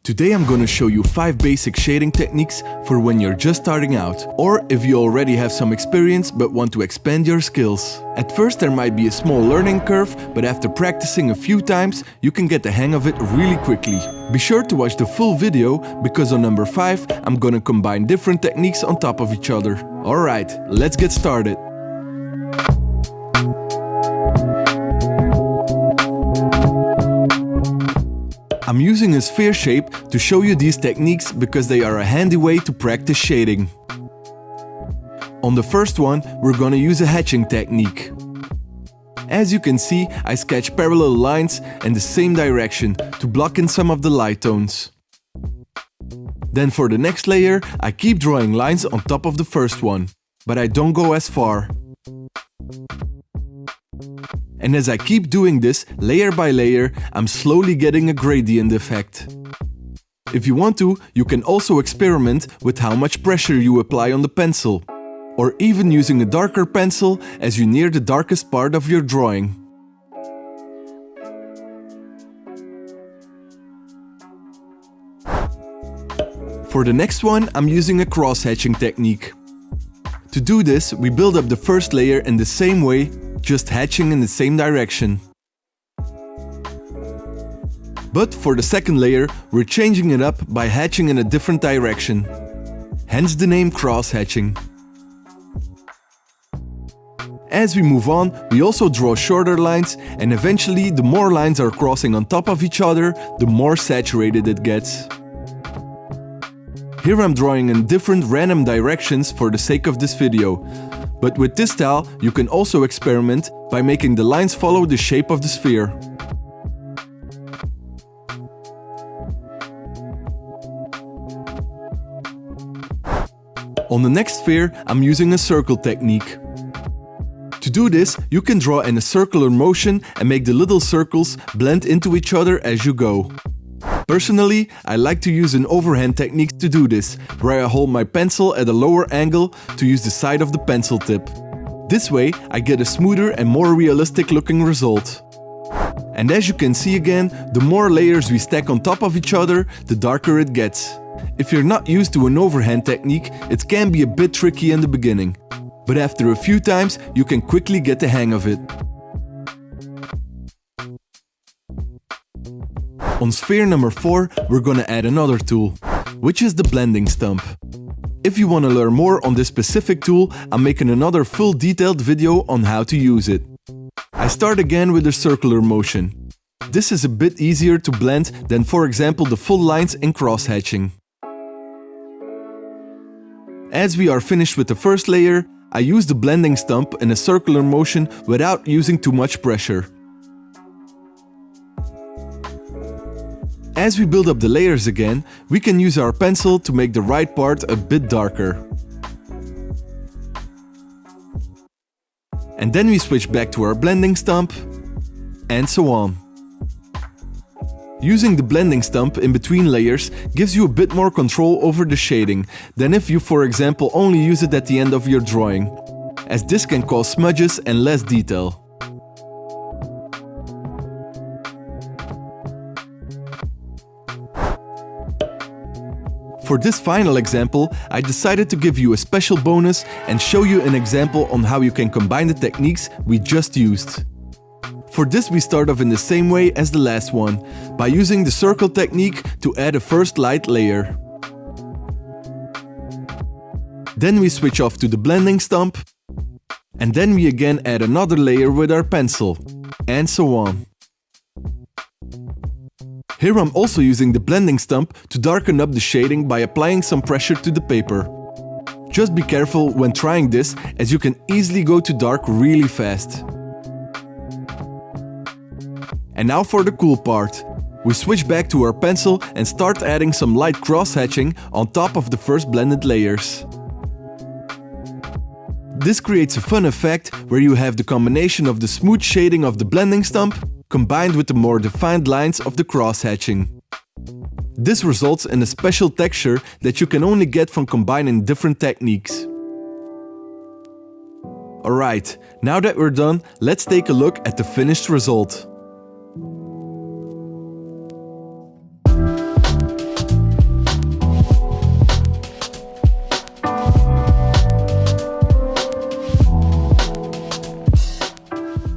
Today I'm gonna show you 5 basic shading techniques for when you're just starting out, or if you already have some experience but want to expand your skills. At first there might be a small learning curve, but after practicing a few times, you can get the hang of it really quickly. Be sure to watch the full video, because on number 5, I'm gonna combine different techniques on top of each other. Alright, let's get started. I'm using a sphere shape to show you these techniques because they are a handy way to practice shading. On the first one, we're gonna use a hatching technique. As you can see, I sketch parallel lines in the same direction to block in some of the light tones. Then for the next layer, I keep drawing lines on top of the first one, but I don't go as far. And as I keep doing this, layer by layer, I'm slowly getting a gradient effect. If you want to, you can also experiment with how much pressure you apply on the pencil, or even using a darker pencil as you near the darkest part of your drawing. For the next one, I'm using a cross-hatching technique. To do this, we build up the first layer in the same way, just hatching in the same direction. But for the second layer, we're changing it up by hatching in a different direction. Hence the name cross-hatching. As we move on, we also draw shorter lines, and eventually the more lines are crossing on top of each other, the more saturated it gets. Here I'm drawing in different random directions for the sake of this video. But with this style, you can also experiment by making the lines follow the shape of the sphere. On the next sphere, I'm using a circle technique. To do this, you can draw in a circular motion and make the little circles blend into each other as you go. Personally, I like to use an overhand technique to do this, where I hold my pencil at a lower angle to use the side of the pencil tip. This way, I get a smoother and more realistic looking result. And as you can see again, the more layers we stack on top of each other, the darker it gets. If you're not used to an overhand technique, it can be a bit tricky in the beginning. But after a few times, you can quickly get the hang of it. On sphere number 4, we're gonna add another tool, which is the blending stump. If you want to learn more on this specific tool, I'm making another full detailed video on how to use it. I start again with a circular motion. This is a bit easier to blend than, for example, the full lines in cross-hatching. As we are finished with the first layer, I use the blending stump in a circular motion without using too much pressure. As we build up the layers again, we can use our pencil to make the right part a bit darker. And then we switch back to our blending stump, and so on. Using the blending stump in between layers gives you a bit more control over the shading than if you, for example, only use it at the end of your drawing, as this can cause smudges and less detail. For this final example, I decided to give you a special bonus and show you an example on how you can combine the techniques we just used. For this, we start off in the same way as the last one, by using the circle technique to add a first light layer. Then we switch off to the blending stump, and then we again add another layer with our pencil, and so on. Here I'm also using the blending stump to darken up the shading by applying some pressure to the paper. Just be careful when trying this, as you can easily go to dark really fast. And now for the cool part. We switch back to our pencil and start adding some light cross-hatching on top of the first blended layers. This creates a fun effect where you have the combination of the smooth shading of the blending stump combined with the more defined lines of the cross-hatching. This results in a special texture that you can only get from combining different techniques. Alright, now that we're done, let's take a look at the finished result.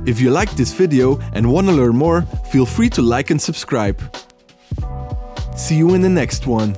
If you liked this video and want to learn more, feel free to like and subscribe. See you in the next one.